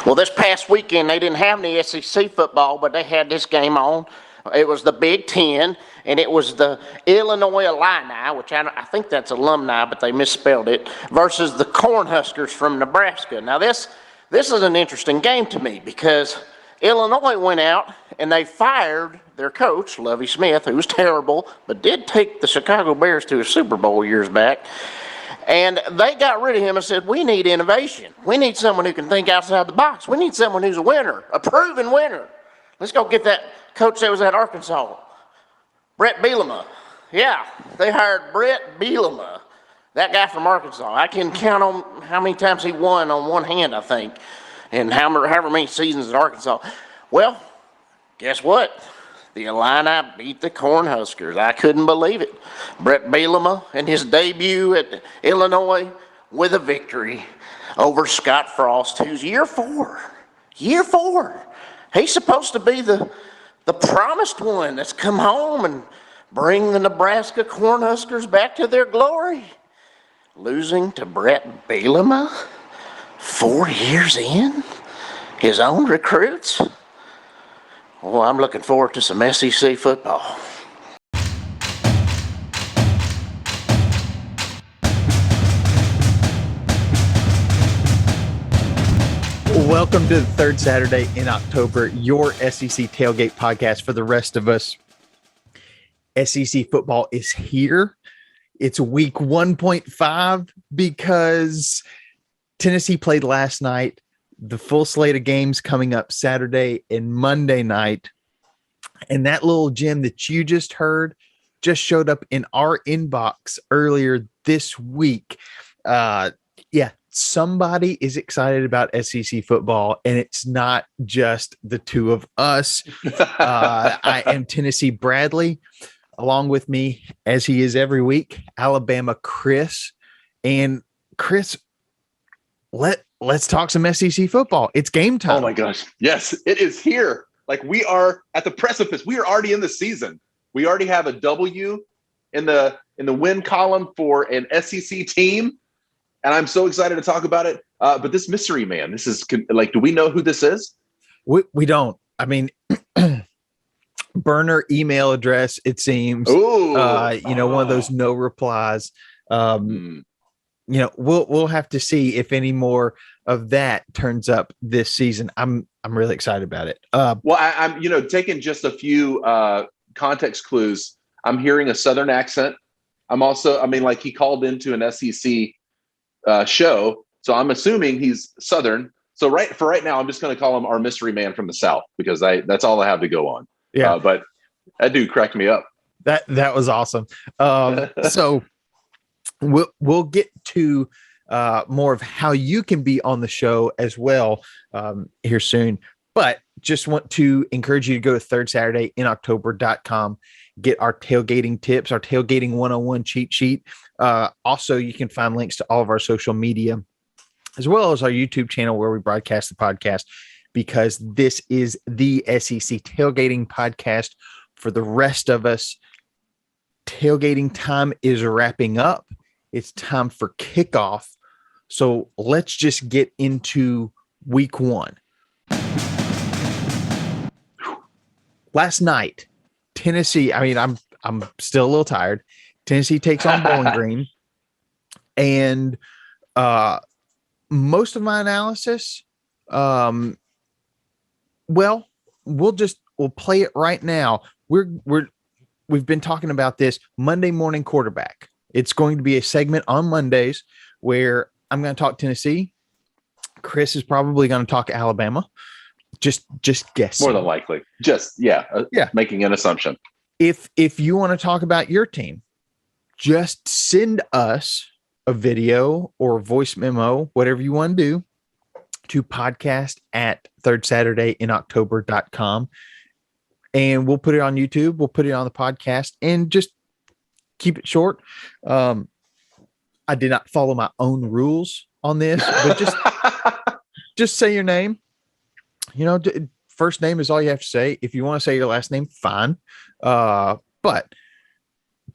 Well, this past weekend they didn't have any SEC football, but they had this game on. It was the Big Ten, and it was the Illinois Illini, which I think that's alumni, but they misspelled it, versus the Cornhuskers from Nebraska. Now, this is an interesting game to me because Illinois went out and they fired their coach, Lovie Smith, who was terrible, but did take the Chicago Bears to a Super Bowl years back. And they got rid of him and said, we need innovation. We need someone who can think outside the box. We need someone who's a winner, a proven winner. Let's go get that coach that was at Arkansas, Brett Bielema. Yeah, they hired Brett Bielema, that guy from Arkansas. I can count on how many times he won on one hand, I think, and however many seasons at Arkansas. Well, guess what? The Illini beat the Cornhuskers. I couldn't believe it. Brett Bielema in his debut at Illinois with a victory over Scott Frost, who's year four. Year four. He's supposed to be the promised one that's come home and bring the Nebraska Cornhuskers back to their glory. Losing to Brett Bielema 4 years in? His own recruits? Well, I'm looking forward to some SEC football. Welcome to the third Saturday in October, your SEC tailgate podcast for the rest of us. SEC football is here. It's week 1.5 because Tennessee played last night. The full slate of games coming up Saturday and Monday night. And that little gem that you just heard just showed up in our inbox earlier this week. Somebody is excited about SEC football, and it's not just the two of us. I am Tennessee Bradley. Along with me, as he is every week, Alabama Chris. And Chris, let's talk some SEC football. It's game time. Oh my gosh. Yes, it is here. Like, we are at the precipice. We are already in the season. We already have a W in the win column for an SEC team. And I'm so excited to talk about it. But this mystery man, this is like, do we know who this is? We don't. I mean, burner email address, it seems. One of those no replies. We'll have to see if any more of that turns up this season. I'm really excited about it. I'm taking just a few context clues. I'm hearing a Southern accent. He called into an SEC show, so I'm assuming he's Southern. So right now, I'm just going to call him our mystery man from the South because that's all I have to go on. Yeah, but that dude cracked me up. That was awesome. So we'll get to more of how you can be on the show as well here soon. But just want to encourage you to go to thirdsaturday.com. Get our tailgating tips, our tailgating 101 cheat sheet. Also, you can find links to all of our social media, as well as our YouTube channel where we broadcast the podcast, because this is the SEC tailgating podcast for the rest of us. Tailgating time is wrapping up. It's time for kickoff. So let's just get into week one. Last night, Tennessee, I'm still a little tired. Tennessee takes on Bowling Green. And most of my analysis, we'll play it right now. We've been talking about this Monday morning quarterback. It's going to be a segment on Mondays where I'm going to talk Tennessee. Chris is probably going to talk Alabama. Just guess. More than likely. Making an assumption. If you want to talk about your team, just send us a video or a voice memo, whatever you want to do, to podcast at thirdsaturday.com. And we'll put it on YouTube. We'll put it on the podcast and just keep it short. I did not follow my own rules on this, but just say your name. First name is all you have to say. If you want to say your last name, fine. But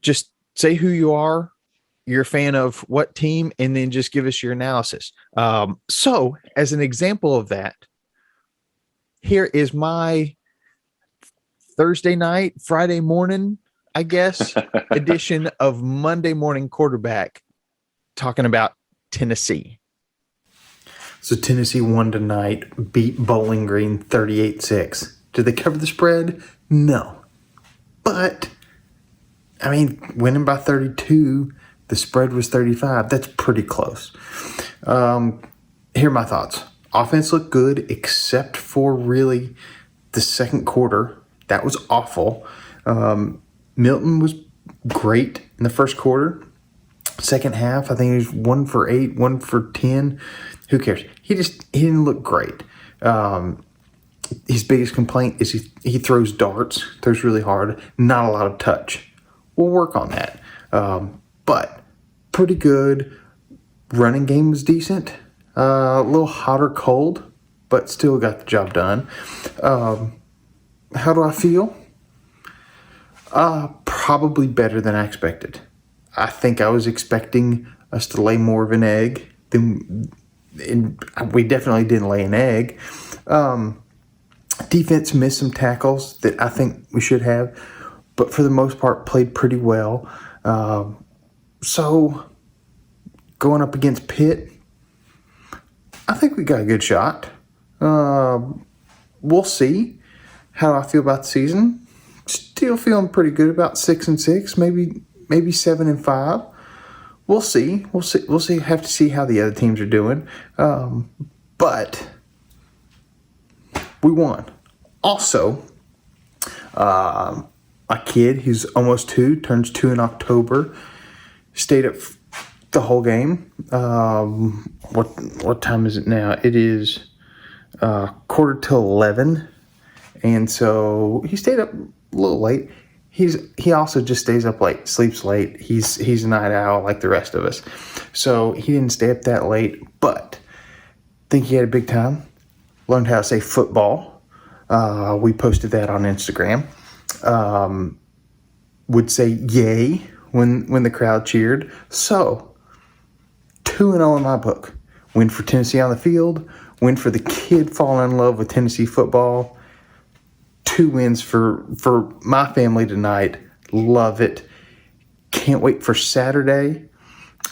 just say who you are, you're a fan of what team, and then just give us your analysis. So as an example of that, here is my Thursday night, Friday morning, I guess, edition of Monday Morning Quarterback, talking about Tennessee. So Tennessee won tonight, beat Bowling Green 38-6. Did they cover the spread? No. But, I mean, winning by 32, the spread was 35. That's pretty close. Here are my thoughts. Offense looked good, except for really the second quarter. That was awful. Milton was great in the first quarter. Second half, I think he was 1 for 8, 1 for 10. Who cares? He didn't look great. His biggest complaint is he throws darts, throws really hard, not a lot of touch. We'll work on that. But pretty good. Running game was decent. A little hot or cold, but still got the job done. How do I feel? Probably better than I expected. I think I was expecting us to lay more of an egg than, and we definitely didn't lay an egg. Defense missed some tackles that I think we should have, but for the most part played pretty well. So going up against Pitt, I think we got a good shot. We'll see. How do I feel about the season? Still feeling pretty good about 6-6, maybe 7-5. We'll see. We'll see. Have to see how the other teams are doing. But we won. Also, my kid, who's almost 2, turns 2 in October, stayed up the whole game. What time is it now? It is 11:15. And so he stayed up a little late. He also just stays up late, sleeps late. He's a night owl like the rest of us. So he didn't stay up that late, but I think he had a big time. Learned how to say football. We posted that on Instagram. Would say yay when the crowd cheered. So 2-0 in my book. Win for Tennessee on the field. Win for the kid falling in love with Tennessee football. 2 wins for my family tonight. Love it. Can't wait for Saturday.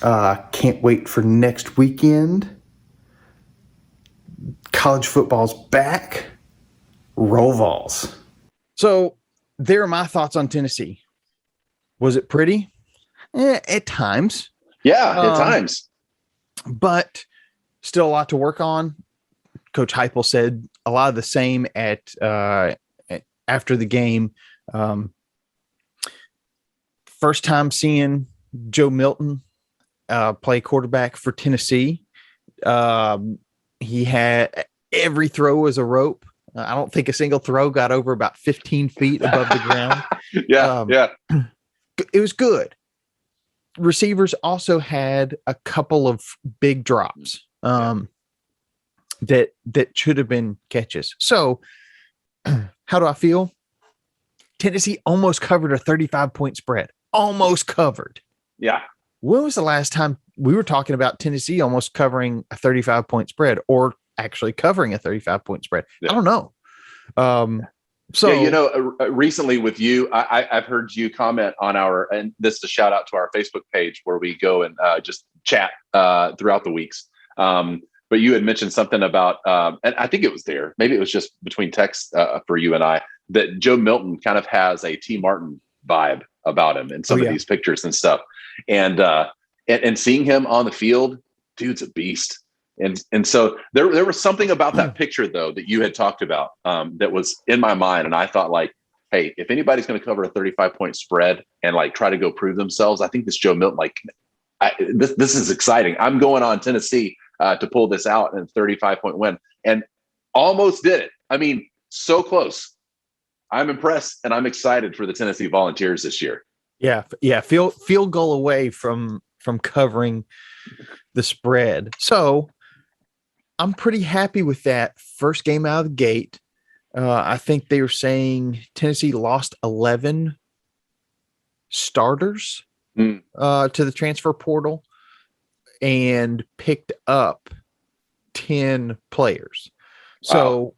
Can't wait for next weekend. College football's back. Roll Vols. So there are my thoughts on Tennessee. Was it pretty? At times. Yeah, at times. But still a lot to work on. Coach Heupel said a lot of the same at after the game. First time seeing Joe Milton play quarterback for Tennessee. He had every throw was a rope. I don't think a single throw got over about 15 feet above the ground. Yeah. It was good. Receivers also had a couple of big drops that should have been catches. So how do I feel? Tennessee almost covered a 35-point spread. Almost covered. Yeah. When was the last time we were talking about Tennessee almost covering a 35-point spread or actually covering a 35-point spread? Yeah. I don't know. So recently with you, I've heard you comment on and this is a shout out to our Facebook page where we go and just chat throughout the weeks. But you had mentioned something about, and I think it was there, maybe it was just between texts for you and I, that Joe Milton kind of has a T. Martin vibe about him in some of these pictures and stuff. And seeing him on the field, dude's a beast. And so there was something about that picture though that you had talked about that was in my mind, and I thought like, hey, if anybody's going to cover a 35-point spread and like try to go prove themselves, I think this Joe Milton, this is exciting. I'm going on Tennessee to pull this out in a 35-point win, and almost did it. I mean, so close. I'm impressed, and I'm excited for the Tennessee Volunteers this year. Yeah. Field goal away from covering the spread. So I'm pretty happy with that first game out of the gate. I think they were saying Tennessee lost 11 starters to the transfer portal and picked up 10 players. So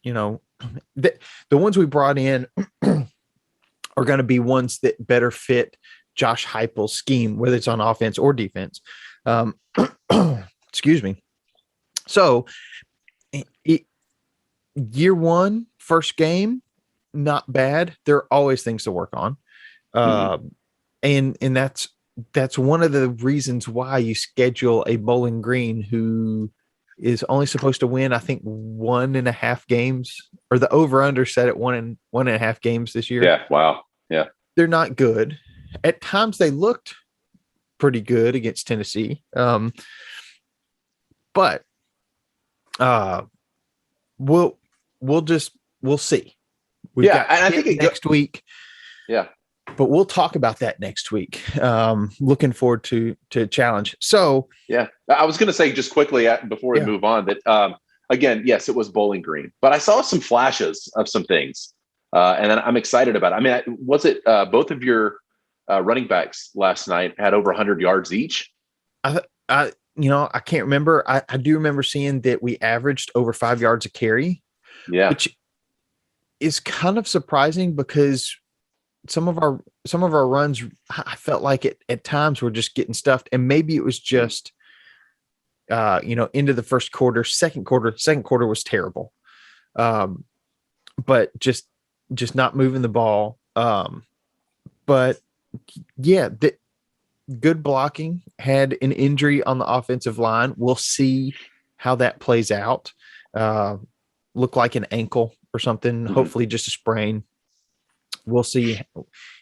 the ones we brought in are going to be ones that better fit Josh Heupel's scheme, whether it's on offense or defense. Excuse me. So year one, first game, not bad. There are always things to work on. And that's one of the reasons why you schedule a Bowling Green who is only supposed to win, I think, 1.5 games, or the over-under set at 1.5 games this year. Yeah. Wow. Yeah. They're not good. At times they looked pretty good against Tennessee. But we'll see. We've got and I think next week. Yeah. But we'll talk about that next week. Looking forward to challenge. So yeah, I was going to say just quickly before we move on that again, yes, it was Bowling Green, but I saw some flashes of some things, and then I'm excited about it. I mean, was it both of your running backs last night had over 100 yards each? I can't remember. I do remember seeing that we averaged over 5 yards a carry. Yeah, which is kind of surprising because some of our runs, I felt like at times we're just getting stuffed, and maybe it was just into the first quarter. Second quarter was terrible, but just not moving the ball. But yeah, good blocking. Had an injury on the offensive line. We'll see how that plays out. Look like an ankle or something. Hopefully just a sprain. We'll see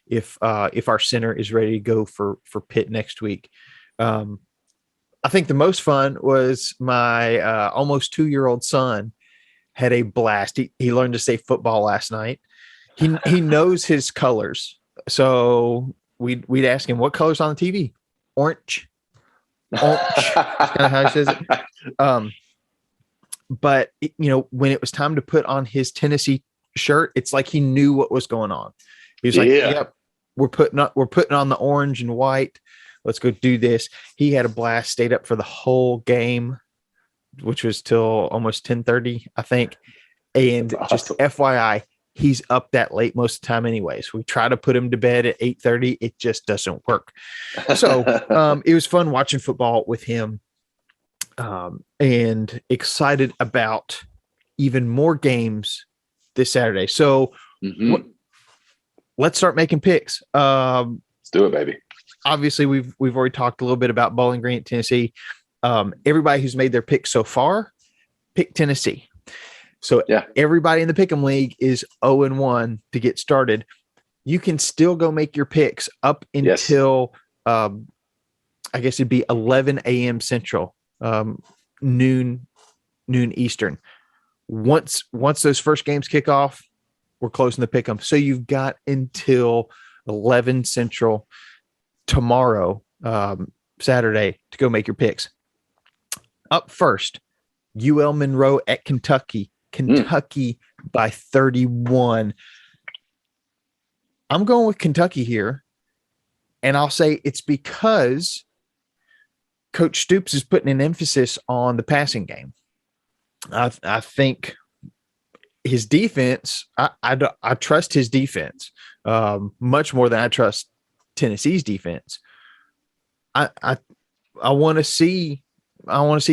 if our center is ready to go for Pitt next week. I think the most fun was my almost 2-year-old son had a blast. He learned to say football last night. He knows his colors. So we'd ask him, what color's on the TV? Orange. That's kind of how he says it. But when it was time to put on his Tennessee shirt, it's like he knew what was going on. He was like, "Yep, we're putting on the orange and white. Let's go do this." He had a blast. Stayed up for the whole game, which was till almost 10:30, I think. And just FYI, he's up that late most of the time anyways. We try to put him to bed at 8:30. It just doesn't work. So it was fun watching football with him, and excited about even more games this Saturday. So let's start making picks. Let's do it, baby. Obviously, we've already talked a little bit about Bowling Green at Tennessee. Everybody who's made their pick so far picked Tennessee. So everybody in the Pick'em League is 0-1 to get started. You can still go make your picks up until I guess it'd be 11 a.m. Central, noon Eastern. Once those first games kick off, we're closing the Pick'em. So you've got until 11 Central tomorrow, Saturday, to go make your picks. Up first, UL Monroe at Kentucky. Kentucky by 31. I'm going with Kentucky here, and I'll say it's because Coach Stoops is putting an emphasis on the passing game. I think his defense, I trust his defense much more than I trust Tennessee's defense. I want to see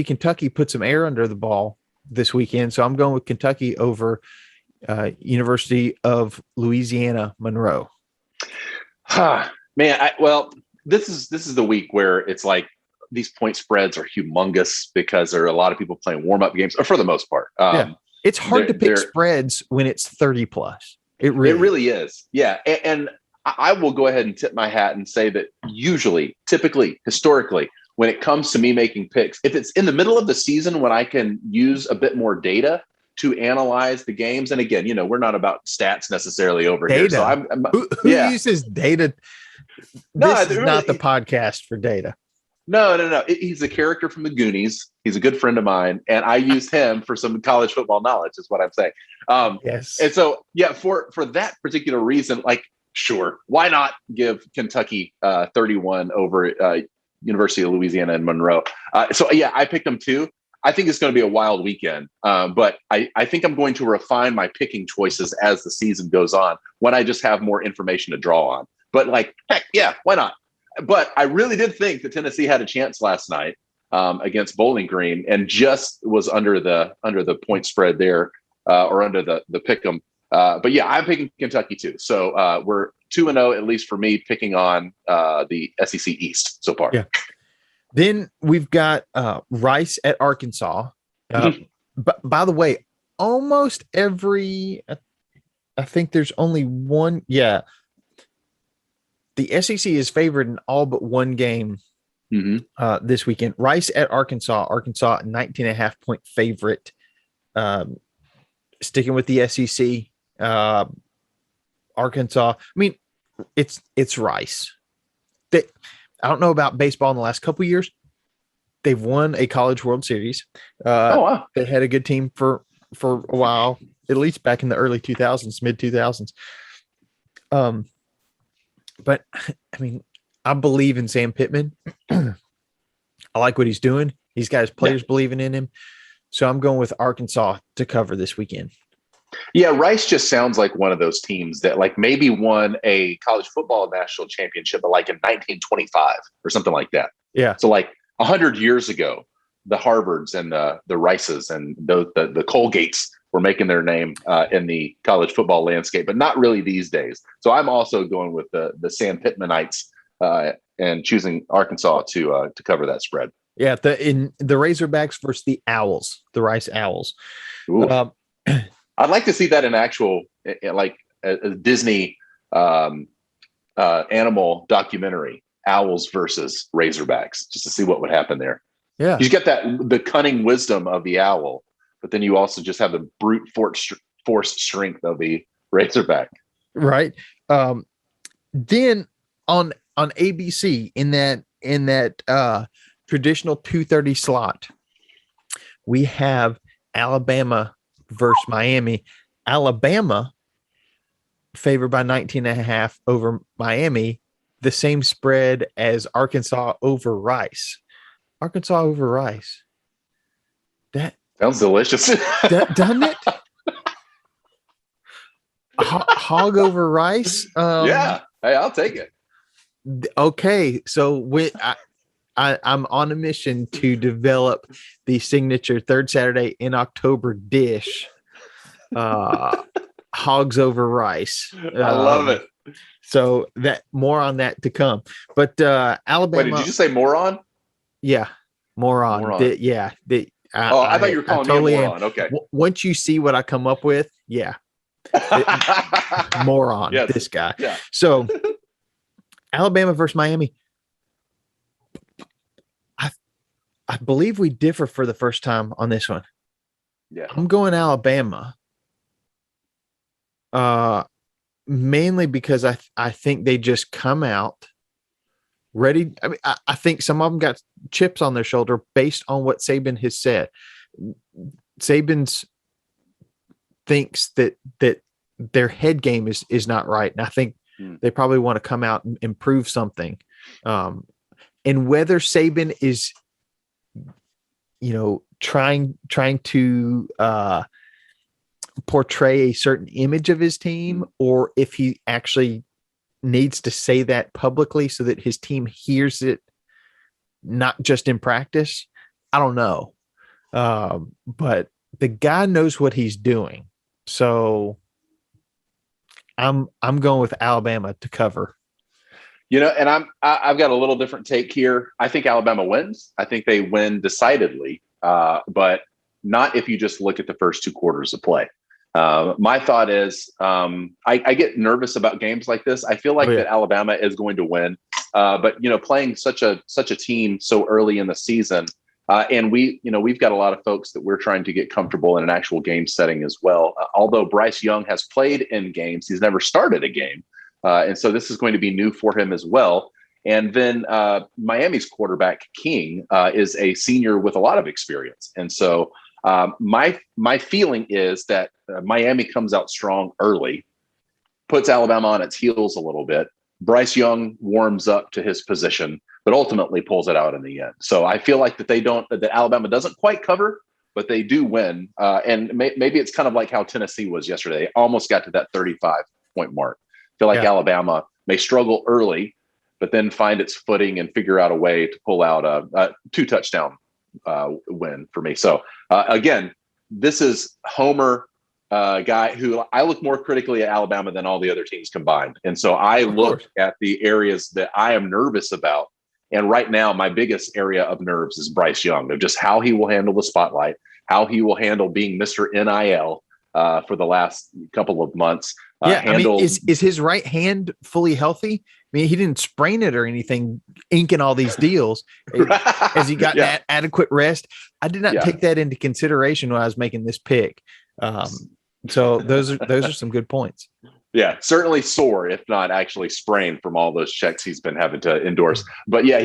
Kentucky put some air under the ball this weekend, so I'm going with Kentucky over University of Louisiana Monroe. Man, this is the week where it's like these point spreads are humongous because there are a lot of people playing warm-up games, or for the most part. It's hard to pick spreads when it's 30 plus. It really is. Yeah. And I will go ahead and tip my hat and say that typically, historically, when it comes to me making picks, if it's in the middle of the season when I can use a bit more data to analyze the games, and again, we're not about stats necessarily over here. So who uses data? This is not the podcast for data. No. He's a character from the Goonies. He's a good friend of mine, and I use him for some college football knowledge, is what I'm saying. Yes. And so, for that particular reason, sure, why not give Kentucky 31 over University of Louisiana and Monroe? I picked them too. I think it's going to be a wild weekend. But I think I'm going to refine my picking choices as the season goes on when I just have more information to draw on. But like, heck, yeah, why not? But I really did think that Tennessee had a chance last night against Bowling Green and just was under the point spread there or under the pick'em. But yeah, I'm picking Kentucky too. So we're 2-0, at least for me, picking on the SEC East so far. Yeah. Then we've got Rice at Arkansas. But by the way, almost every, I think there's only one. Yeah. The SEC is favored in all but one game this weekend. Rice at Arkansas. Arkansas, 19.5-point favorite. Sticking with the SEC. Arkansas. I mean, it's Rice. I don't know about baseball in the last couple of years. They've won a College World Series. Wow. They had a good team for a while, at least back in the early 2000s, mid 2000s. But I mean, I believe in Sam Pittman. I like what he's doing. He's got his players believing in him. So I'm going with Arkansas to cover this weekend. Yeah, Rice just sounds like one of those teams that like maybe won a college football national championship, but like in 1925 or something like that. Yeah. So like 100 years ago, the Harvards and the Rices and the Colgates were making their name in the college football landscape, but not really these days. So I'm also going with the Sam Pittmanites and choosing Arkansas to cover that spread. Yeah, in the Razorbacks versus the Owls, the Rice Owls. I'd like to see that in actual, like a Disney animal documentary, Owls versus Razorbacks, just to see what would happen there. Yeah, you get the cunning wisdom of the owl, but then you also just have the brute force strength of the Razorback. Right. Then on ABC in that traditional 2:30 slot, we have Alabama versus Miami. Alabama favored by 19.5 over Miami, the same spread as Arkansas over Rice. Arkansas over Rice. That sounds delicious. Doesn't it? Hog over Rice. Yeah, hey, I'll take it. Okay, so I'm on a mission to develop the signature third Saturday in October dish. Hogs over Rice. I love it. So that more on that to come. But Alabama. Wait, did you just say moron? Yeah, moron. Moron. I thought you were calling me a moron. Okay. Once you see what I come up with, yeah. Moron, yes. This guy. Yeah. So Alabama versus Miami. I believe we differ for the first time on this one. Yeah. I'm going Alabama. Mainly because I think they just come out ready. I mean, I think some of them got chips on their shoulder based on what Saban has said. Saban's thinks that their head game is not right. And I think they probably want to come out and improve something. And whether Saban is, trying to portray a certain image of his team, or if he actually needs to say that publicly so that his team hears it, not just in practice, I don't know. But the guy knows what he's doing. So I'm going with Alabama to cover. And I've got a little different take here. I think Alabama wins. I think they win decidedly, but not if you just look at the first two quarters of play. My thought is I get nervous about games like this. I feel like that Alabama is going to win, but playing such a team so early in the season, and we've got a lot of folks that we're trying to get comfortable in an actual game setting as well. Although Bryce Young has played in games, he's never started a game. And so this is going to be new for him as well. And then Miami's quarterback, King, is a senior with a lot of experience. And so my feeling is that Miami comes out strong early, puts Alabama on its heels a little bit. Bryce Young warms up to his position, but ultimately pulls it out in the end. So I feel like that Alabama doesn't quite cover, but they do win. And maybe it's kind of like how Tennessee was yesterday. They almost got to that 35-point mark. I feel like Alabama may struggle early, but then find its footing and figure out a way to pull out a 2-touchdown win for me. So again, this is Homer guy who I look more critically at Alabama than all the other teams combined. And so I look at the areas that I am nervous about. And right now, my biggest area of nerves is Bryce Young, of just how he will handle the spotlight, how he will handle being Mr. NIL for the last couple of months. Is his right hand fully healthy? I mean, he didn't sprain it or anything, inking all these deals. Has he gotten that adequate rest? I did not take that into consideration when I was making this pick. So those are some good points. Yeah, certainly sore, if not actually sprained from all those checks he's been having to endorse. But yeah,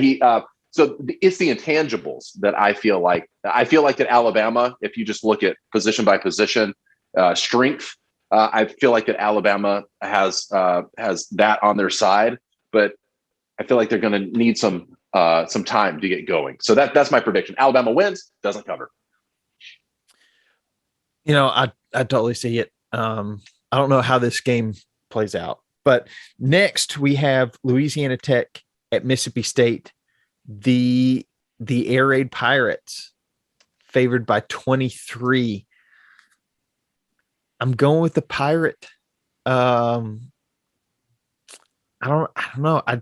so it's the intangibles that I feel like at Alabama, if you just look at position by position, strength, I feel like that Alabama has that on their side, but I feel like they're going to need some time to get going. So that's my prediction. Alabama wins, doesn't cover. I totally see it. I don't know how this game plays out, but next we have Louisiana Tech at Mississippi State. The Air Raid Pirates favored by 23. I'm going with the Pirate. I don't know. I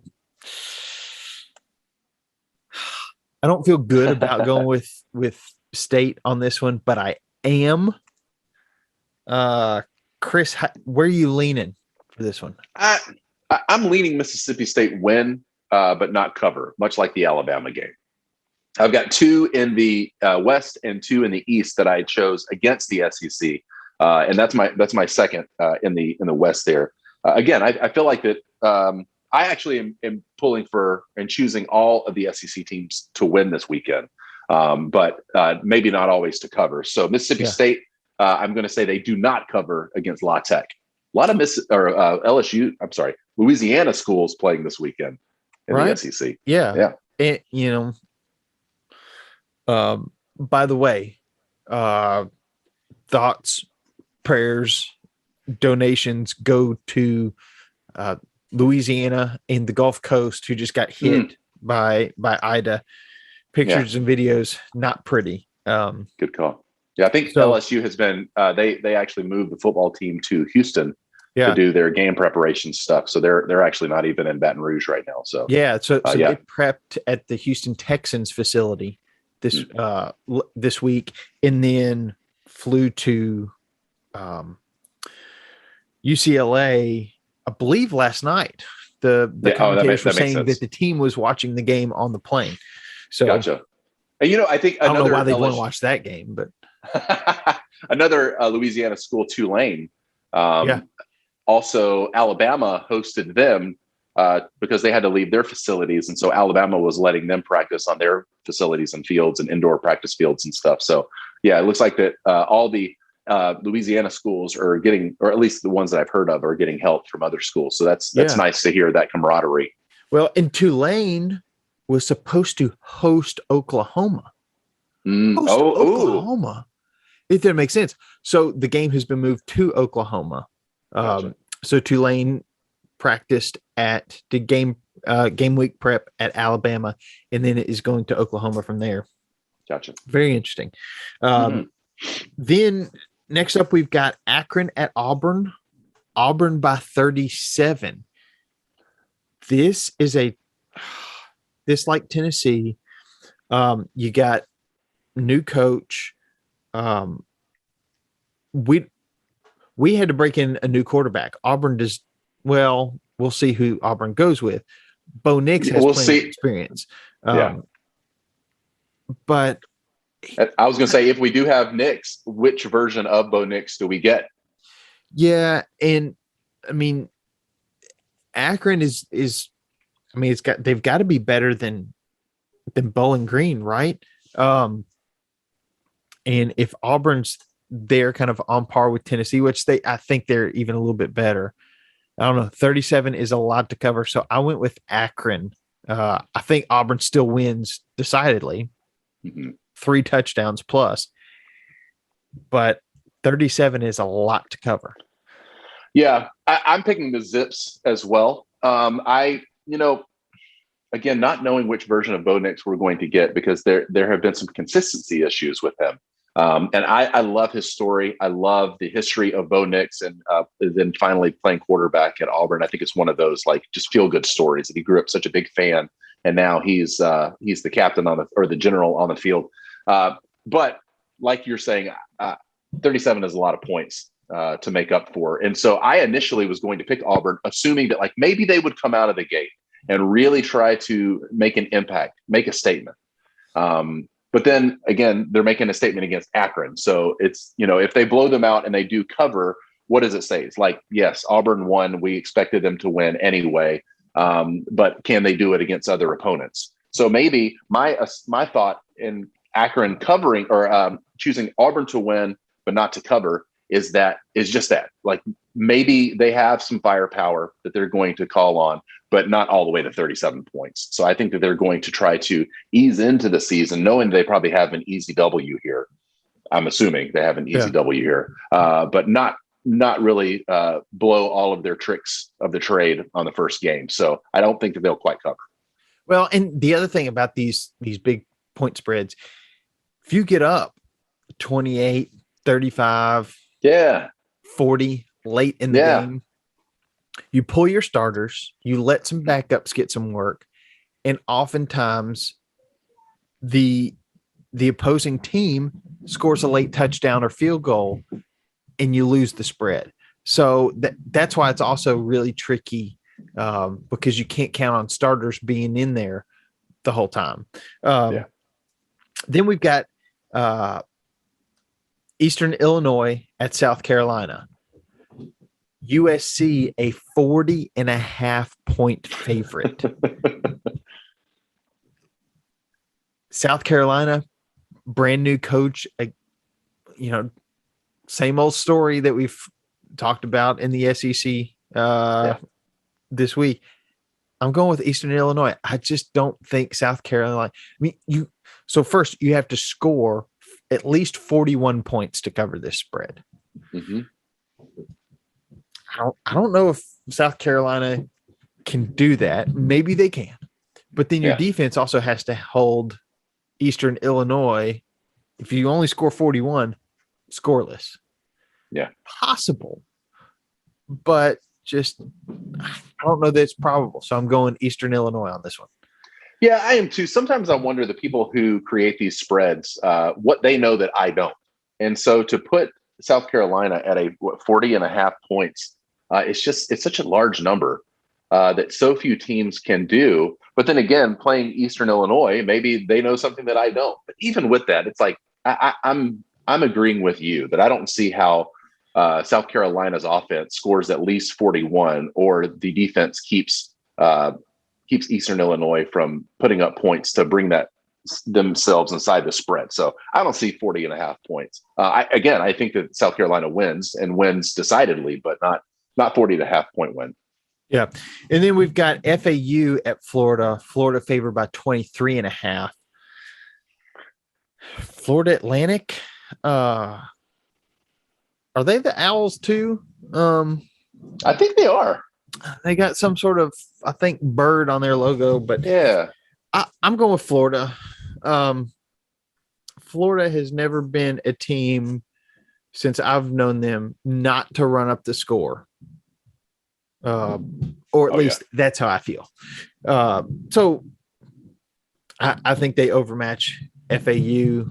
don't feel good about going with State on this one, but I am. Chris, where are you leaning for this one? I'm leaning Mississippi State win, but not cover, much like the Alabama game. I've got 2 in the West and 2 in the East that I chose against the SEC, and that's my second in the West there. Again, I feel like that I actually am pulling for and choosing all of the SEC teams to win this weekend, but maybe not always to cover. So Mississippi State. I'm going to say they do not cover against La Tech. A lot of Louisiana schools playing this weekend in the SEC. Yeah. And, by the way, thoughts, prayers, donations go to Louisiana and the Gulf Coast who just got hit by Ida. Pictures and videos, not pretty. Good call. Yeah, I think LSU has been. They actually moved the football team to Houston to do their game preparation stuff. So they're actually not even in Baton Rouge right now. So they prepped at the Houston Texans facility this week, and then flew to UCLA, I believe, last night. The commentators were saying that the team was watching the game on the plane. So gotcha. And I think I don't know why they want to watch that game, but. Another Louisiana school, Tulane. Also, Alabama hosted them because they had to leave their facilities, and so Alabama was letting them practice on their facilities and fields and indoor practice fields and stuff. So, yeah, it looks like that all the Louisiana schools are getting, or at least the ones that I've heard of, are getting help from other schools. So that's nice to hear that camaraderie. Well, and Tulane was supposed to host Oklahoma. Oklahoma. It didn't make sense. So the game has been moved to Oklahoma. Gotcha. So Tulane practiced at the game week prep at Alabama, and then it is going to Oklahoma from there. Gotcha. Very interesting. Then next up, we've got Akron at Auburn. Auburn by 37. This like Tennessee. You got new coach. We had to break in a new quarterback. Auburn we'll see who Auburn goes with. Bo Nix has plenty of experience. But I was going to say, if we do have Nix, which version of Bo Nix do we get? Yeah. And I mean, Akron they've got to be better than Bowling Green, right? And if Auburn's there kind of on par with Tennessee, which I think they're even a little bit better. I don't know. 37 is a lot to cover. So I went with Akron I think Auburn still wins decidedly, 3 touchdowns plus, but 37 is a lot to cover. Yeah, I'm picking the Zips as well. Again, not knowing which version of Bo Nix we're going to get, because there have been some consistency issues with him. And I love his story. I love the history of Bo Nix, and then finally playing quarterback at Auburn. I think it's one of those like just feel good stories that he grew up such a big fan, and now he's the captain or the general on the field. But like you're saying, 37 is a lot of points to make up for. And so I initially was going to pick Auburn, assuming that like maybe they would come out of the gate and really try to make an impact, make a statement. But then again, they're making a statement against Akron. So it's, if they blow them out and they do cover, what does it say? It's like, yes, Auburn won. We expected them to win anyway. But can they do it against other opponents? So maybe my thought in Akron covering or choosing Auburn to win, but not to cover is just that. Like maybe they have some firepower that they're going to call on, but not all the way to 37 points. So I think that they're going to try to ease into the season, knowing they probably have an easy W here. I'm assuming they have an easy W here, but not really blow all of their tricks of the trade on the first game. So I don't think that they'll quite cover. Well, and the other thing about these big point spreads, if you get up 28, 35, 40 late in the game, you pull your starters, you let some backups get some work, and oftentimes the opposing team scores a late touchdown or field goal, and you lose the spread. So that's why it's also really tricky, because you can't count on starters being in there the whole time. Then we've got Eastern Illinois at South Carolina. USC, a 40.5 point favorite. South Carolina, brand new coach, same old story that we've talked about in the SEC this week. I'm going with Eastern Illinois. I just don't think South Carolina. So first you have to score at least 41 points to cover this spread. I don't know if South Carolina can do that. Maybe they can, but then your defense also has to hold Eastern Illinois. If you only score 41, scoreless. Possible, but just I don't know that it's probable. So I'm going Eastern Illinois on this one. Yeah, I am too. Sometimes I wonder the people who create these spreads, what they know that I don't. And so to put South Carolina at 40.5 points, it's such a large number that so few teams can do. But then again, playing Eastern Illinois, maybe they know something that I don't. But even with that, it's like I'm agreeing with you that I don't see how South Carolina's offense scores at least 41, or the defense keeps Eastern Illinois from putting up points to bring that themselves inside the spread. So I don't see 40.5 points. I think that South Carolina wins decidedly, but not 40.5 point win. Yeah. And then we've got FAU at Florida favored by 23.5. Florida Atlantic. Are they the Owls too? I think they are. They got some sort of, I think, bird on their logo, but I'm going with Florida. Florida has never been a team since I've known them not to run up the score. Or at least that's how I feel. So I think they overmatch FAU.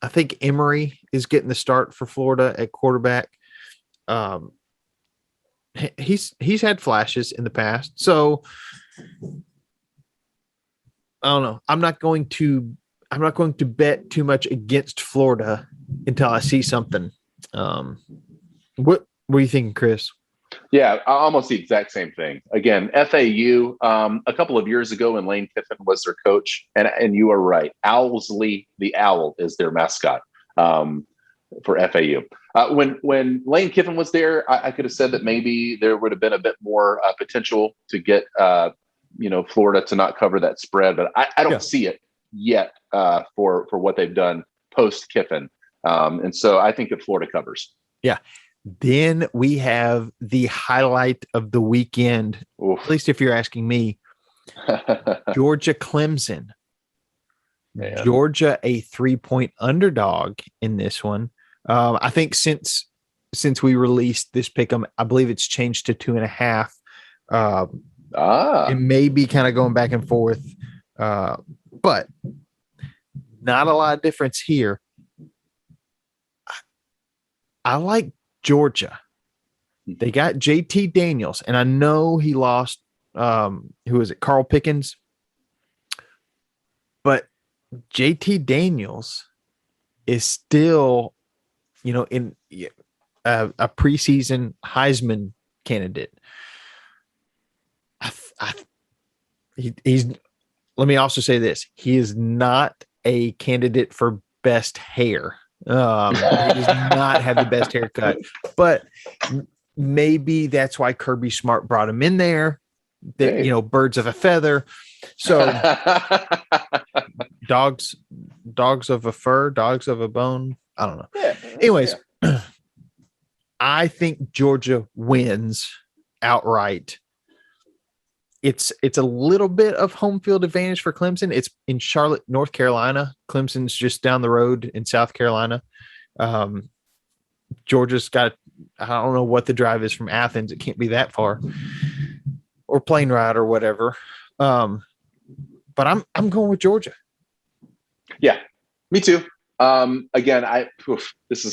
I think Emory is getting the start for Florida at quarterback. He's had flashes in the past, so I don't know. I'm not going to bet too much against Florida until I see something. What are you thinking, Chris? Yeah, almost the exact same thing. Again, FAU, a couple of years ago when Lane Kiffin was their coach, and you are right. Owlsley, the owl, is their mascot. for FAU. When Lane Kiffin was there, I could have said that maybe there would have been a bit more potential to get Florida to not cover that spread, but I don't see it yet for what they've done post Kiffin, and so I think that Florida covers. Yeah. Then we have the highlight of the weekend, at least if you're asking me. Georgia Clemson. Man. Georgia a 3-point underdog in this one. I think since we released this pick'em, I believe it's changed to 2.5. It may be kind of going back and forth, but not a lot of difference here. I like Georgia. They got JT Daniels, and I know he lost. Who is it? Carl Pickens. But JT Daniels is still, in a preseason Heisman candidate. He's. Let me also say this: he is not a candidate for best hair. He does not have the best haircut, but maybe that's why Kirby Smart brought him in there. That birds of a feather. So dogs of a fur, dogs of a bone. I don't know. Yeah. Anyways, I think Georgia wins outright. It's a little bit of home field advantage for Clemson. It's in Charlotte, North Carolina. Clemson's just down the road in South Carolina. Georgia's got, I don't know what the drive is from Athens. It can't be that far, or plane ride or whatever. But I'm going with Georgia. Yeah, me too. Again, this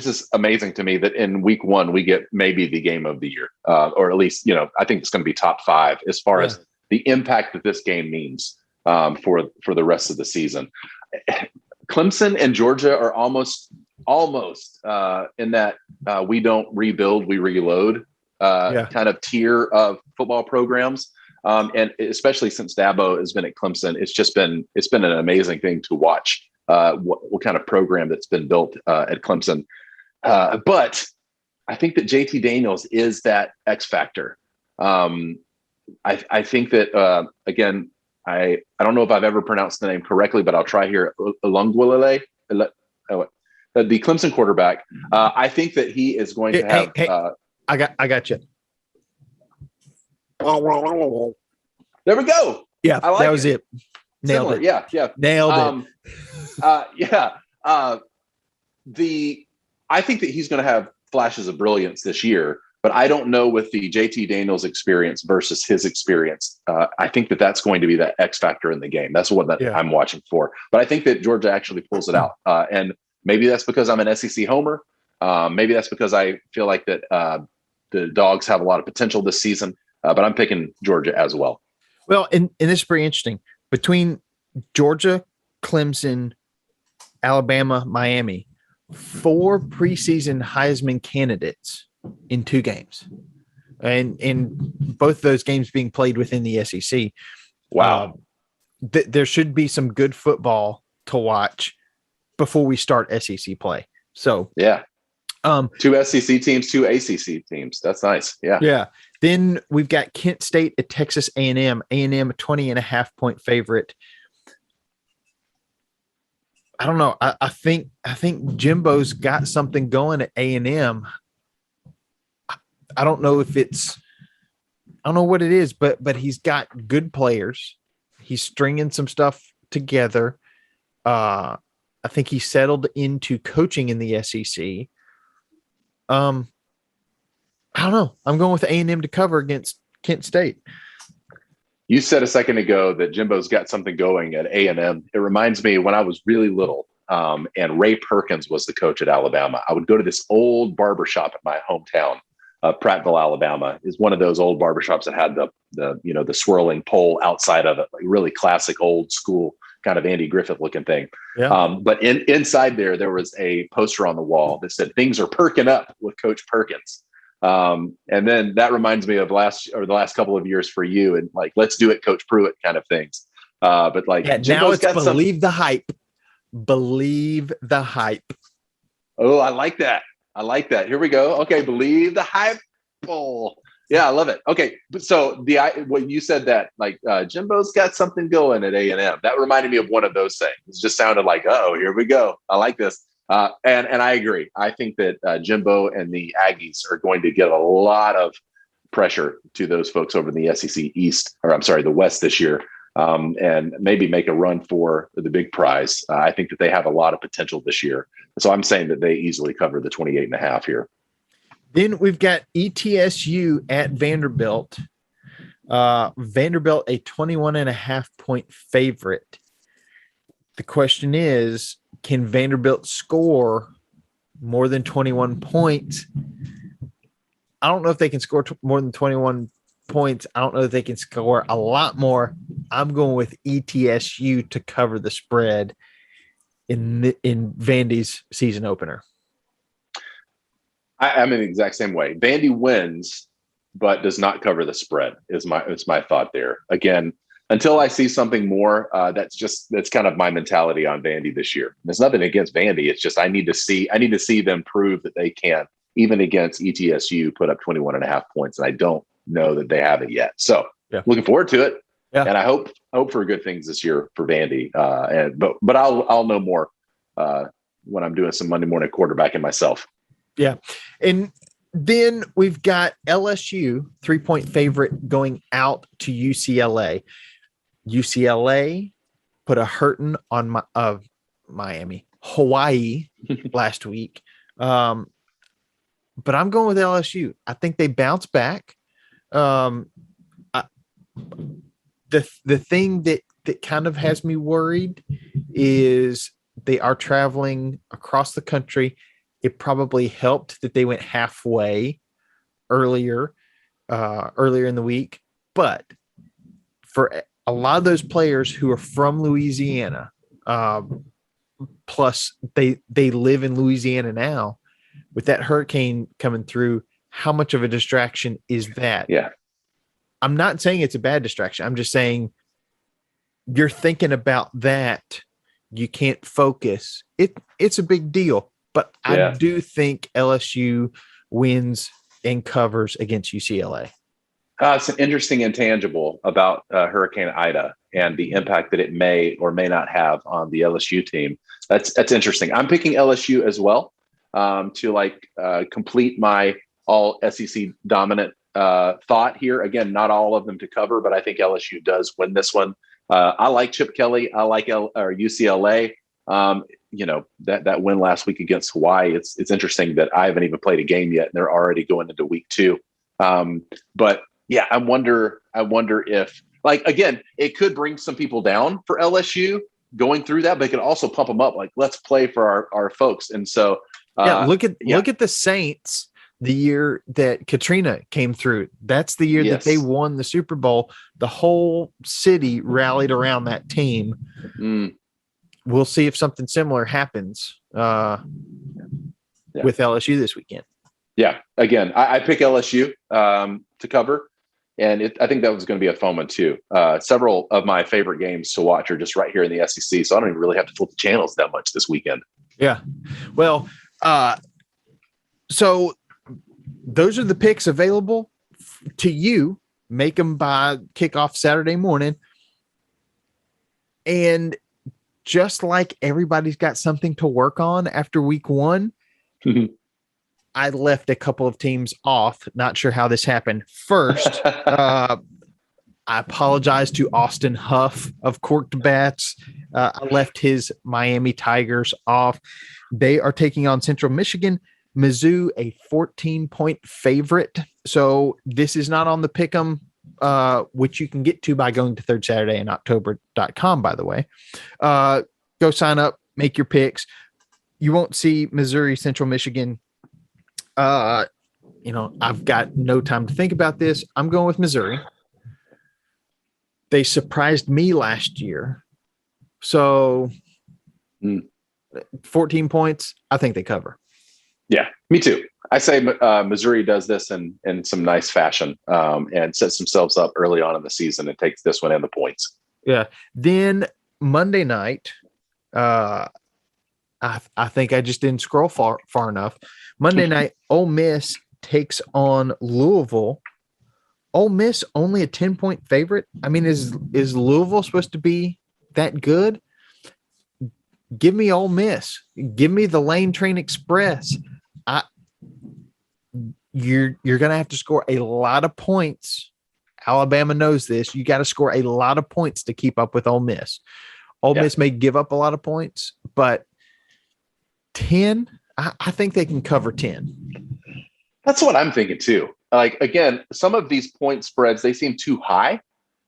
is amazing to me that in week one we get maybe the game of the year, or at least I think it's going to be top 5 as far as the impact that this game means for the rest of the season. Clemson and Georgia are almost in that we don't rebuild, we reload kind of tier of football programs. And especially since Dabo has been at Clemson, it's been an amazing thing to watch what kind of program that's been built at Clemson. But I think that JT Daniels is that X factor. I think that again, I don't know if I've ever pronounced the name correctly, but I'll try here. Olungwelele, the Clemson quarterback. I think that he is going to have. Hey. I got you. There we go. Yeah, that was it. Nailed it. Yeah. Nailed it. I think that he's going to have flashes of brilliance this year, but I don't know with the JT Daniels experience versus his experience. I think that that's going to be that X factor in the game. That's what I'm watching for. But I think that Georgia actually pulls it out. And maybe that's because I'm an SEC homer. Maybe that's because I feel like that the Dogs have a lot of potential this season. But I'm picking Georgia as well. Well, and this is pretty interesting. Between Georgia, Clemson, Alabama, Miami, 4 preseason Heisman candidates in 2 games. And both those games being played within the SEC. Wow. There should be some good football to watch before we start SEC play. So, yeah. 2 SEC teams, 2 ACC teams. That's nice. Yeah. Yeah. Then we've got Kent State at Texas A&M. A&M, a 20.5-point favorite. I don't know. I think Jimbo's got something going at A&M. I don't know if it's, I don't know what it is, but he's got good players. He's stringing some stuff together. I think he settled into coaching in the SEC. I don't know. I'm going with A&M to cover against Kent State. You said a second ago that Jimbo's got something going at A&M. It reminds me when I was really little, and Ray Perkins was the coach at Alabama. I would go to this old barbershop in my hometown, Prattville, Alabama. Is one of those old barbershops that had the swirling pole outside of it, like really classic old school kind of Andy Griffith looking thing. Yeah. But inside there was a poster on the wall that said "Things are perking up with Coach Perkins." And then that reminds me of the last couple of years for you and like, let's do it, Coach Pruitt kind of things. But like, now it's believe the hype. Believe the hype. Oh, I like that. I like that. Here we go. Okay, believe the hype. Bowl. Yeah, I love it. Okay, so what you said that like Jimbo's got something going at A&M. That reminded me of one of those things. It just sounded like, oh, here we go. I like this. And I agree. I think that Jimbo and the Aggies are going to get a lot of pressure to those folks over in the SEC East, or I'm sorry, the West this year, and maybe make a run for the big prize. I think that they have a lot of potential this year. So I'm saying that they easily cover the 28.5 here. Then we've got ETSU at Vanderbilt. Vanderbilt, a 21.5 point favorite. The question is, can Vanderbilt score more than 21 points? I don't know if they can score more than 21 points. I don't know if they can score a lot more. I'm going with ETSU to cover the spread in Vandy's season opener. I'm in the exact same way. Vandy wins, but does not cover the spread. Is my thought there. Again, until I see something more, that's kind of my mentality on Vandy this year. There's nothing against Vandy. It's just I need to see them prove that they can, even against ETSU, put up 21.5 points, and I don't know that they have it yet. So looking forward to it, and I hope for good things this year for Vandy. But I'll know more when I'm doing some Monday morning quarterbacking myself. Yeah. And then we've got LSU 3-point favorite going out to UCLA. UCLA put a hurting on Hawaii last week. But I'm going with LSU. I think they bounce back. The thing that kind of has me worried is they are traveling across the country. It probably helped that they went halfway earlier in the week. But for a lot of those players who are from Louisiana, plus they live in Louisiana now, with that hurricane coming through, how much of a distraction is that? Yeah. I'm not saying it's a bad distraction. I'm just saying you're thinking about that. You can't focus. It's a big deal. But I do think LSU wins and covers against UCLA. It's an interesting intangible about Hurricane Ida and the impact that it may or may not have on the LSU team. That's interesting. I'm picking LSU as well to complete my all SEC dominant thought here. Again, not all of them to cover, but I think LSU does win this one. I like Chip Kelly. I like UCLA. That win last week against Hawaii. It's interesting that I haven't even played a game yet, and they're already going into week 2. But yeah, I wonder if, like, again, it could bring some people down for LSU going through that, but it could also pump them up. Like, let's play for our folks. And so, look at the Saints the year that Katrina came through. That's the year that they won the Super Bowl. The whole city rallied around that team. We'll see if something similar happens with LSU this weekend. Yeah. Again, I pick LSU to cover. And I think that was going to be a fun one too. Several of my favorite games to watch are just right here in the SEC. So I don't even really have to flip the channels that much this weekend. Yeah. Well, so those are the picks available to you. Make them by kickoff Saturday morning. And just like everybody's got something to work on after week 1, I left a couple of teams off. Not sure how this happened. First, I apologize to Austin Huff of Corked Bats. I left his Miami Tigers off. They are taking on Central Michigan. Mizzou, a 14-point favorite. So this is not on the pick'em, which you can get to by going to thirdsaturdayiNoctober.com, by the way. Go sign up, make your picks. You won't see Missouri, Central Michigan. I've got no time to think about this. I'm going with Missouri. They surprised me last year. So 14 points, I think they cover. Yeah, me too. I say Missouri does this in some nice fashion and sets themselves up early on in the season and takes this one and the points. Yeah. Then Monday night, I think I just didn't scroll far enough. Monday night, Ole Miss takes on Louisville. Ole Miss only a 10-point favorite. I mean, is Louisville supposed to be that good? Give me Ole Miss. Give me the Lane Train Express. You're gonna have to score a lot of points. Alabama knows this. You got to score a lot of points to keep up with Ole Miss. Ole Miss may give up a lot of points, but 10, I think they can cover 10. That's what I'm thinking too. Like, again, some of these point spreads, they seem too high.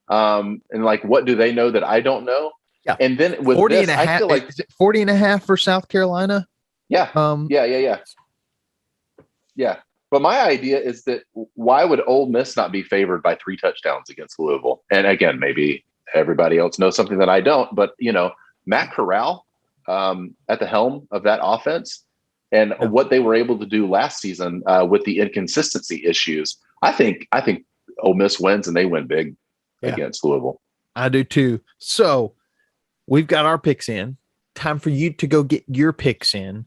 And like, what do they know that I don't know? Yeah. And then with 40 this, and a half, I feel like, is it 40 and a half for South Carolina? Yeah. But my idea is that why would Ole Miss not be favored by 3 touchdowns against Louisville? And again, maybe everybody else knows something that I don't, but Matt Corral at the helm of that offense and what they were able to do last season with the inconsistency issues, I think Ole Miss wins and they win big against Louisville. I do too. So we've got our picks in. Time for you to go get your picks in.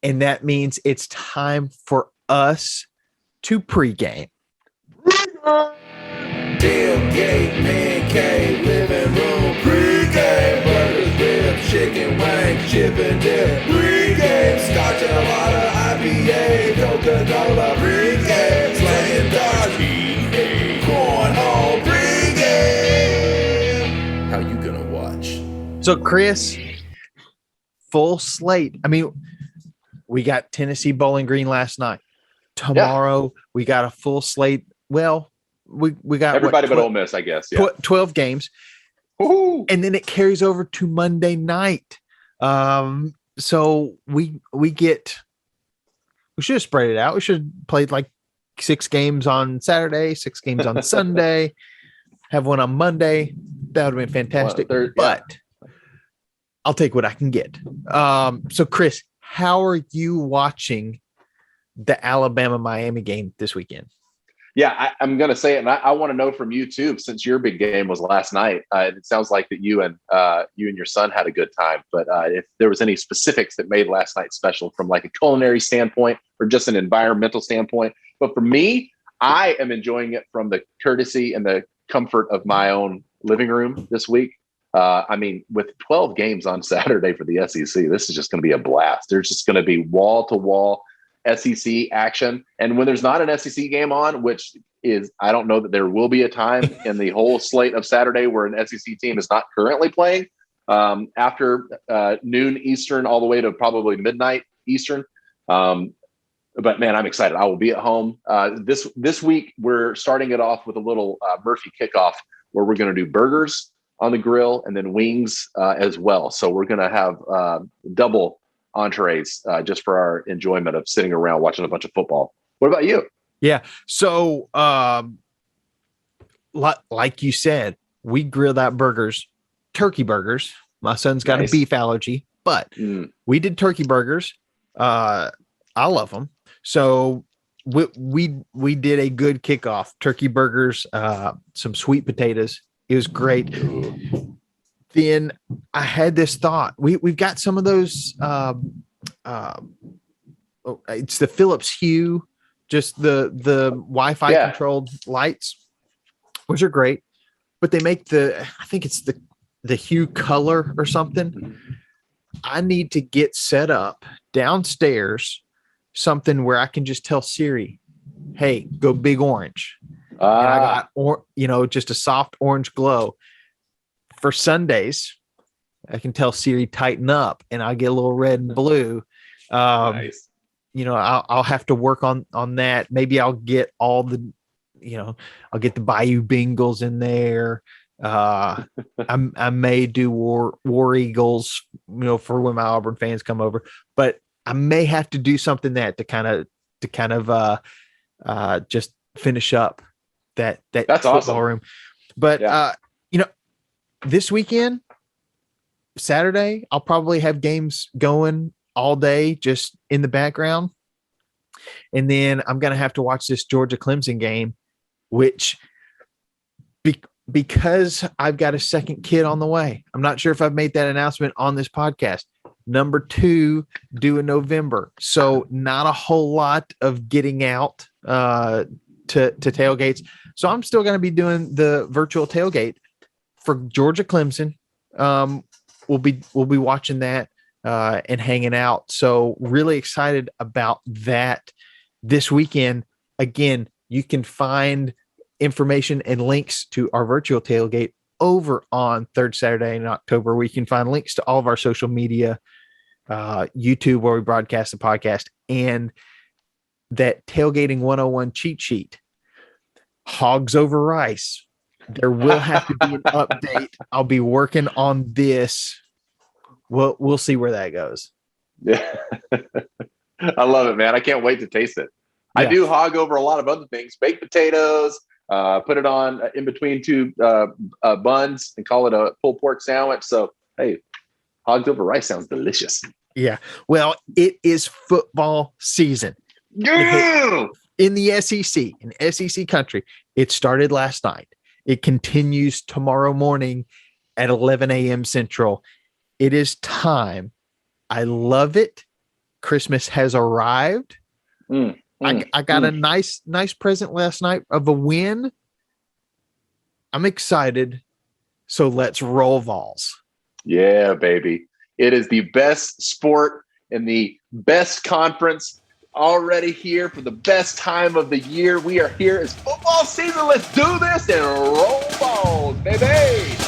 And that means it's time for us to pregame. Tailgate, man cave, living room, pregame, burgers, ribs, chicken wings, chip and dip, pregame, scotch and a lot of IPA, Coca-Cola, pregame, slaying darts, cornhole, pregame. How you gonna watch? So Chris, full slate. I mean, we got Tennessee Bowling Green last night. Tomorrow we got a full slate. Well, we got everybody but Ole Miss, I guess. 12 games. Woo-hoo. And then it carries over to Monday night. So we should have spread it out. We should have played like 6 games on Saturday, 6 games on Sunday, have one on Monday. That would have been fantastic. But I'll take what I can get. So Chris, how are you watching the Alabama-Miami game this weekend? Yeah, I'm going to say it, and I want to know from you too, since your big game was last night. It sounds like that you and your son had a good time. But if there was any specifics that made last night special from like a culinary standpoint or just an environmental standpoint, but for me, I am enjoying it from the courtesy and the comfort of my own living room this week. I mean, with 12 games on Saturday for the SEC, this is just going to be a blast. There's just going to be wall-to-wall SEC action. And when there's not an SEC game on, which is, I don't know that there will be a time in the whole slate of Saturday where an SEC team is not currently playing after noon Eastern all the way to probably midnight Eastern. But man, I'm excited. I will be at home. This week, we're starting it off with a little Murphy kickoff where we're going to do burgers on the grill and then wings as well. So we're going to have double entrees just for our enjoyment of sitting around watching a bunch of football. What about you? Yeah. So like you said, we grilled out burgers, turkey burgers. My son's got a beef allergy, but we did turkey burgers. I love them. So we did a good kickoff, turkey burgers, some sweet potatoes. It was great. Ooh. Then I had this thought. We've got some of those. It's the Philips Hue, just the Wi-Fi controlled lights, which are great. But they make I think it's the Hue Color or something. I need to get set up downstairs, something where I can just tell Siri, "Hey, go big orange." And I got just a soft orange glow. For Sundays, I can tell Siri tighten up, and I get a little red and blue. Nice. I'll have to work on that. Maybe I'll get all the, I'll get the Bayou Bengals in there. I may do War Eagles, for when my Auburn fans come over. But I may have to do something to kind of just finish up that that's football awesome. room. But this weekend, Saturday, I'll probably have games going all day just in the background. And then I'm going to have to watch this Georgia Clemson game, which because I've got a second kid on the way. I'm not sure if I've made that announcement on this podcast. Number 2 due in November. So not a whole lot of getting out to tailgates. So I'm still going to be doing the virtual tailgate for Georgia Clemson. We'll be watching that and hanging out. So really excited about that this weekend. Again, you can find information and links to our virtual tailgate over on Third Saturday in October, where you can find links to all of our social media, YouTube, where we broadcast the podcast, and that Tailgating 101 cheat sheet. Hogs over rice. There will have to be an update. I'll be working on this. We'll see where that goes. Yeah. I love it, man. I can't wait to taste it. I do hog over a lot of other things. Baked potatoes, put it on in between 2 buns and call it a pulled pork sandwich. So, hey, hogs over rice sounds delicious. Yeah. Well, it is football season. Yeah! In the SEC, in SEC country. It started last night. It continues tomorrow morning at 11 a.m. Central. It is time. I love it. Christmas has arrived. I got a nice present last night of a win. I'm excited. So let's roll Vols. Yeah, baby. It is the best sport in the best conference, already here for the best time of the year. We are here. It's football season. Let's do this and roll balls, baby.